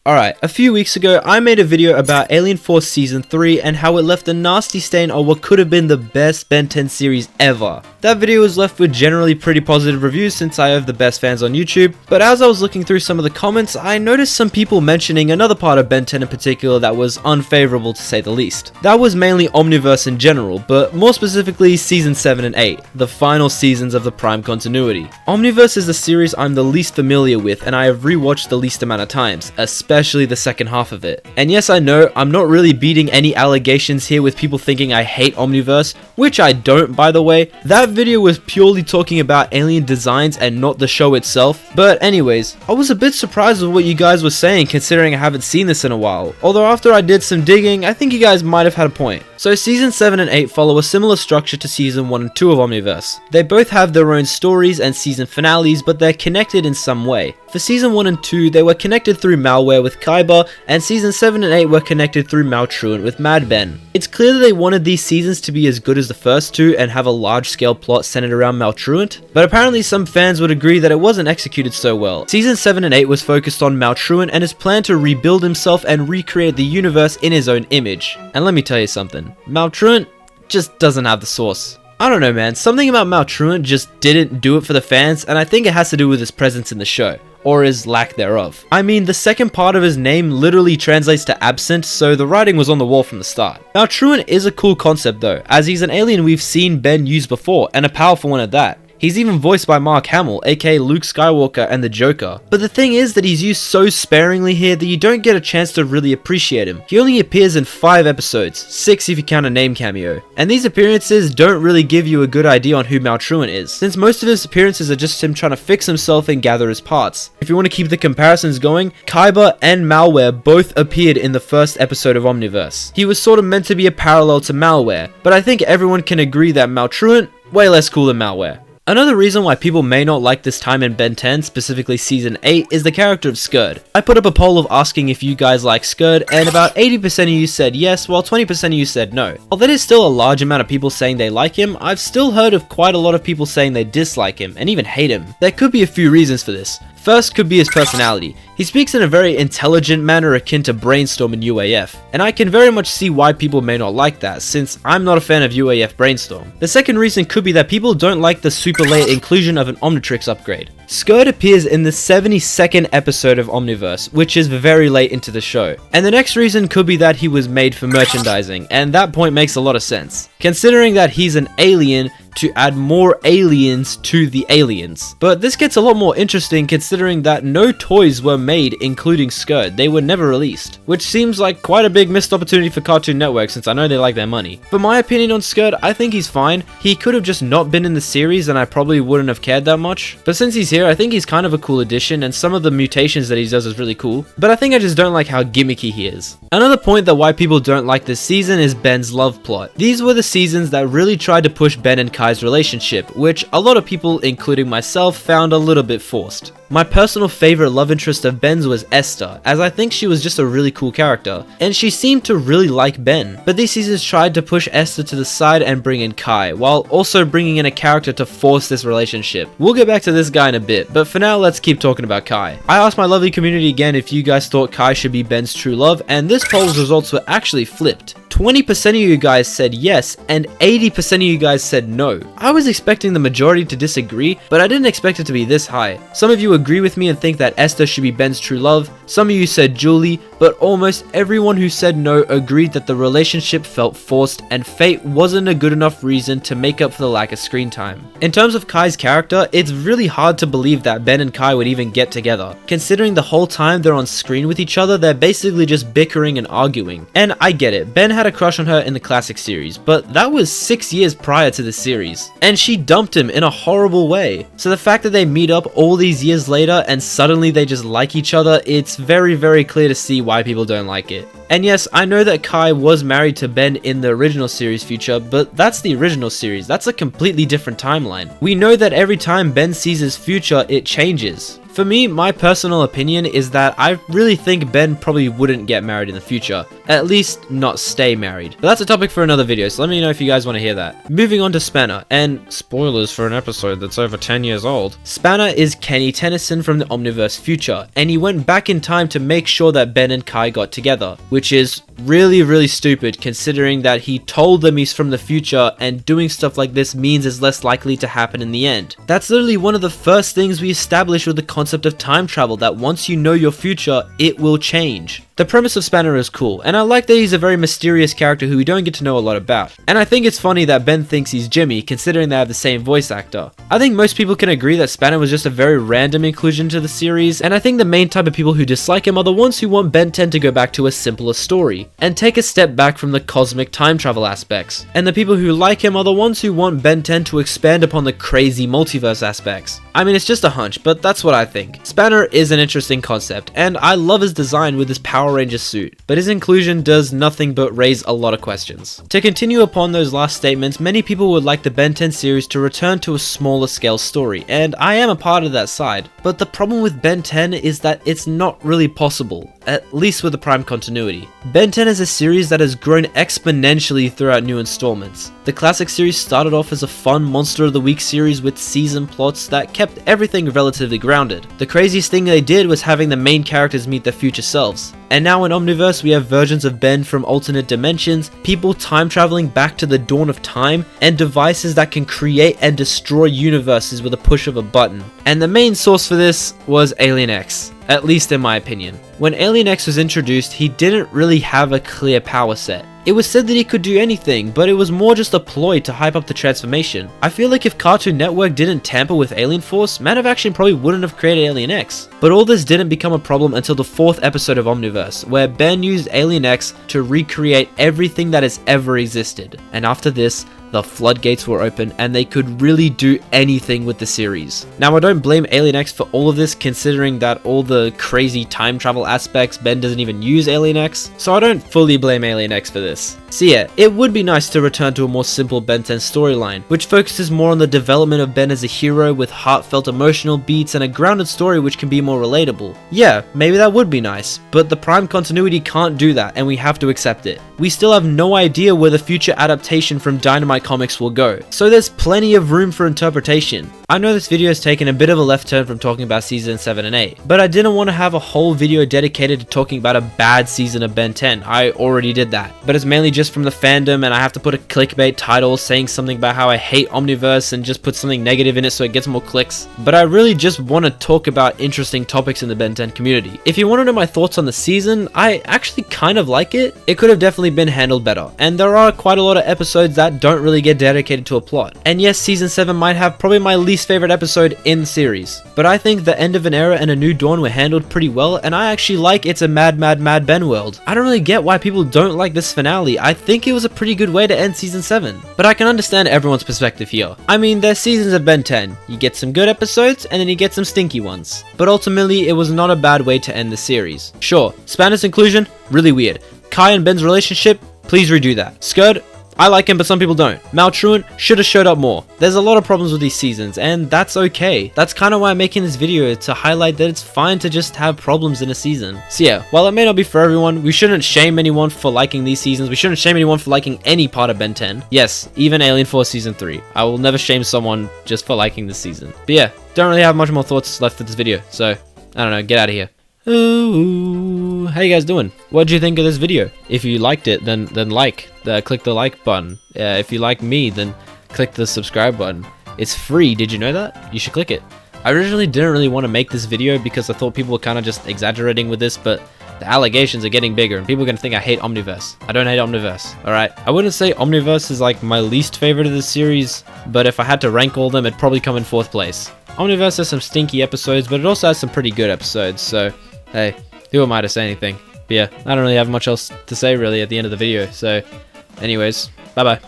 Alright, a few weeks ago, I made a video about Alien Force Season 3 and how it left a nasty stain on what could have been the best Ben 10 series ever. That video was left with generally pretty positive reviews since I have the best fans on YouTube, but as I was looking through some of the comments, I noticed some people mentioning another part of Ben 10 in particular that was unfavorable to say the least. That was mainly Omniverse in general, but more specifically Season 7 and 8, the final seasons of the Prime continuity. Omniverse is the series I'm the least familiar with and I have rewatched the least amount of times, especially the second half of it. And yes, I know, I'm not really beating any allegations here with people thinking I hate Omniverse, which I don't, by the way. That video was purely talking about alien designs and not the show itself. But anyways, I was a bit surprised with what you guys were saying considering I haven't seen this in a while. Although after I did some digging, I think you guys might have had a point. So Season 7 and 8 follow a similar structure to Season 1 and 2 of Omniverse. They both have their own stories and season finales, but they're connected in some way. For Season 1 and 2, they were connected through Malware with Kaiba, and Season 7 and 8 were connected through Maltruent with Mad Ben. It's clear that they wanted these seasons to be as good as the first two and have a large-scale plot centered around Maltruent, but apparently some fans would agree that it wasn't executed so well. Season 7 and 8 was focused on Maltruent and his plan to rebuild himself and recreate the universe in his own image. And let me tell you something, Maltruent just doesn't have the sauce. I don't know, man, something about Maltruent just didn't do it for the fans, and I think it has to do with his presence in the show, or his lack thereof. I mean, the second part of his name literally translates to absent, so the writing was on the wall from the start. Maltruent is a cool concept though, as he's an alien we've seen Ben use before, and a powerful one at that. He's even voiced by Mark Hamill, aka Luke Skywalker and the Joker. But the thing is that he's used so sparingly here that you don't get a chance to really appreciate him. He only appears in 5 episodes, 6 if you count a name cameo. And these appearances don't really give you a good idea on who Maltruent is, since most of his appearances are just him trying to fix himself and gather his parts. If you want to keep the comparisons going, Kaiba and Malware both appeared in the first episode of Omniverse. He was sort of meant to be a parallel to Malware, but I think everyone can agree that Maltruent, way less cool than Malware. Another reason why people may not like this time in Ben 10, specifically Season 8, is the character of Skurd. I put up a poll of asking if you guys like Skurd, and about 80% of you said yes, while 20% of you said no. While there is still a large amount of people saying they like him, I've still heard of quite a lot of people saying they dislike him, and even hate him. There could be a few reasons for this. First could be his personality. He speaks in a very intelligent manner akin to Brainstorm in UAF, and I can very much see why people may not like that, since I'm not a fan of UAF Brainstorm. The second reason could be that people don't like the super late inclusion of an Omnitrix upgrade. Skurd appears in the 72nd episode of Omniverse, which is very late into the show. And the next reason could be that he was made for merchandising, and that point makes a lot of sense, considering that he's an alien to add more aliens to the aliens. But this gets a lot more interesting considering that no toys were made including Skurd. They were never released, which seems like quite a big missed opportunity for Cartoon Network since I know they like their money. For my opinion on Skurd, I think he's fine. He could have just not been in the series and I probably wouldn't have cared that much. But since he's here, I think he's kind of a cool addition and some of the mutations that he does is really cool. But I think I just don't like how gimmicky he is. Another point that why people don't like this season is Ben's love plot. These were the seasons that really tried to push Ben and Kai's relationship, which a lot of people, including myself, found a little bit forced. My personal favorite love interest of Ben's was Esther, as I think she was just a really cool character, and she seemed to really like Ben. But these seasons tried to push Esther to the side and bring in Kai, while also bringing in a character to force this relationship. We'll get back to this guy in a bit, but for now let's keep talking about Kai. I asked my lovely community again if you guys thought Kai should be Ben's true love, and this poll's results were actually flipped. 20% of you guys said yes, and 80% of you guys said no. I was expecting the majority to disagree, but I didn't expect it to be this high. Some of you agree with me and think that Esther should be Ben's true love, some of you said Julie, but almost everyone who said no agreed that the relationship felt forced and fate wasn't a good enough reason to make up for the lack of screen time. In terms of Kai's character, it's really hard to believe that Ben and Kai would even get together. Considering the whole time they're on screen with each other, they're basically just bickering and arguing. And I get it, Ben had a crush on her in the classic series, but that was 6 years prior to the series. And she dumped him in a horrible way. So the fact that they meet up all these years later and suddenly they just like each other, it's very clear to see why people don't like it. And yes, I know that Kai was married to Ben in the original series future, but that's the original series. That's a completely different timeline. We know that every time Ben sees his future, it changes. For me, my personal opinion is that I really think Ben probably wouldn't get married in the future, At least not stay married. But that's a topic for another video, so let me know if you guys want to hear that. Moving on to Spanner, and spoilers for an episode that's over 10 years old. Spanner is Kenny Tennyson from the Omniverse future, and he went back in time to make sure that Ben and Kai got together, which is really stupid considering that he told them he's from the future, and doing stuff like this means it's less likely to happen in the end. That's literally one of the first things we established with the concept of time travel, that once you know your future, it will change. The premise of Spanner is cool, and I like that he's a very mysterious character who we don't get to know a lot about. And I think it's funny that Ben thinks he's Jimmy, considering they have the same voice actor. I think most people can agree that Spanner was just a very random inclusion to the series, and I think the main type of people who dislike him are the ones who want Ben 10 to go back to a simpler story, and take a step back from the cosmic time travel aspects. And the people who like him are the ones who want Ben 10 to expand upon the crazy multiverse aspects. I mean, it's just a hunch, but that's what I think. Spanner is an interesting concept, and I love his design with his Power Ranger suit, but his inclusion does nothing but raise a lot of questions. To continue upon those last statements, many people would like the Ben 10 series to return to a smaller scale story, and I am a part of that side. But the problem with Ben 10 is that it's not really possible, at least with the Prime continuity. Ben 10 is a series that has grown exponentially throughout new installments. The classic series started off as a fun Monster of the Week series with season plots that kept everything relatively grounded. The craziest thing they did was having the main characters meet their future selves. And now in Omniverse we have versions of Ben from alternate dimensions, people time traveling back to the dawn of time, and devices that can create and destroy universes with a push of a button. And the main source for this was Alien X, at least in my opinion. When Alien X was introduced, he didn't really have a clear power set. It was said that he could do anything, but it was more just a ploy to hype up the transformation. I feel like if Cartoon Network didn't tamper with Alien Force, Man of Action probably wouldn't have created Alien X. But all this didn't become a problem until the 4th episode of Omniverse, where Ben used Alien X to recreate everything that has ever existed. And after this, the floodgates were open and they could really do anything with the series. Now I don't blame Alien X for all of this, considering that all the crazy time travel aspects, Ben doesn't even use Alien X, so I don't fully blame Alien X for this. So yeah, it would be nice to return to a more simple Ben 10 storyline, which focuses more on the development of Ben as a hero with heartfelt emotional beats and a grounded story which can be more relatable. Yeah, maybe that would be nice, but the Prime continuity can't do that and we have to accept it. We still have no idea where the future adaptation from Dynamite Comics will go, so there's plenty of room for interpretation. I know this video has taken a bit of a left turn from talking about season 7 and 8, but I didn't want to have a whole video dedicated to talking about a bad season of Ben 10, I already did that. But it's mainly just from the fandom and I have to put a clickbait title saying something about how I hate Omniverse and just put something negative in it so it gets more clicks. But I really just want to talk about interesting topics in the Ben 10 community. If you want to know my thoughts on the season, I actually kind of like it. It could have definitely been handled better, and there are quite a lot of episodes that don't really get dedicated to a plot. And yes, season 7 might have probably my least favorite episode in the series, but I think the end of an era and a new dawn were handled pretty well, and I actually like It's a Mad Ben world. I don't really get why people don't like this finale. I think it was a pretty good way to end season 7, but I can understand everyone's perspective here. I mean, there's seasons of Ben 10. You get some good episodes and then you get some stinky ones, but ultimately it was not a bad way to end the series. Sure, Spanner's inclusion, really weird. Kai and Ben's relationship, please redo that. Skurd, I like him, but some people don't. Maltruent should have showed up more. There's a lot of problems with these seasons, and that's okay. That's kind of why I'm making this video, to highlight that it's fine to just have problems in a season. So yeah, while it may not be for everyone, we shouldn't shame anyone for liking these seasons. We shouldn't shame anyone for liking any part of Ben 10. Yes, even Alien Force Season 3. I will never shame someone just for liking this season. But yeah, don't really have much more thoughts left for this video, so I don't know, get out of here. Ooh, how you guys doing? What did you think of this video? If you liked it, then click the like button. If you like me, then click the subscribe button. It's free, did you know that? You should click it. I originally didn't really want to make this video because I thought people were kind of just exaggerating with this, but the allegations are getting bigger and people are going to think I hate Omniverse. I don't hate Omniverse, alright? I wouldn't say Omniverse is like my least favorite of the series, but if I had to rank all of them, it'd probably come in 4th place. Omniverse has some stinky episodes, but it also has some pretty good episodes, so hey, who am I to say anything? But yeah, I don't really have much else to say really at the end of the video, so anyways, bye bye.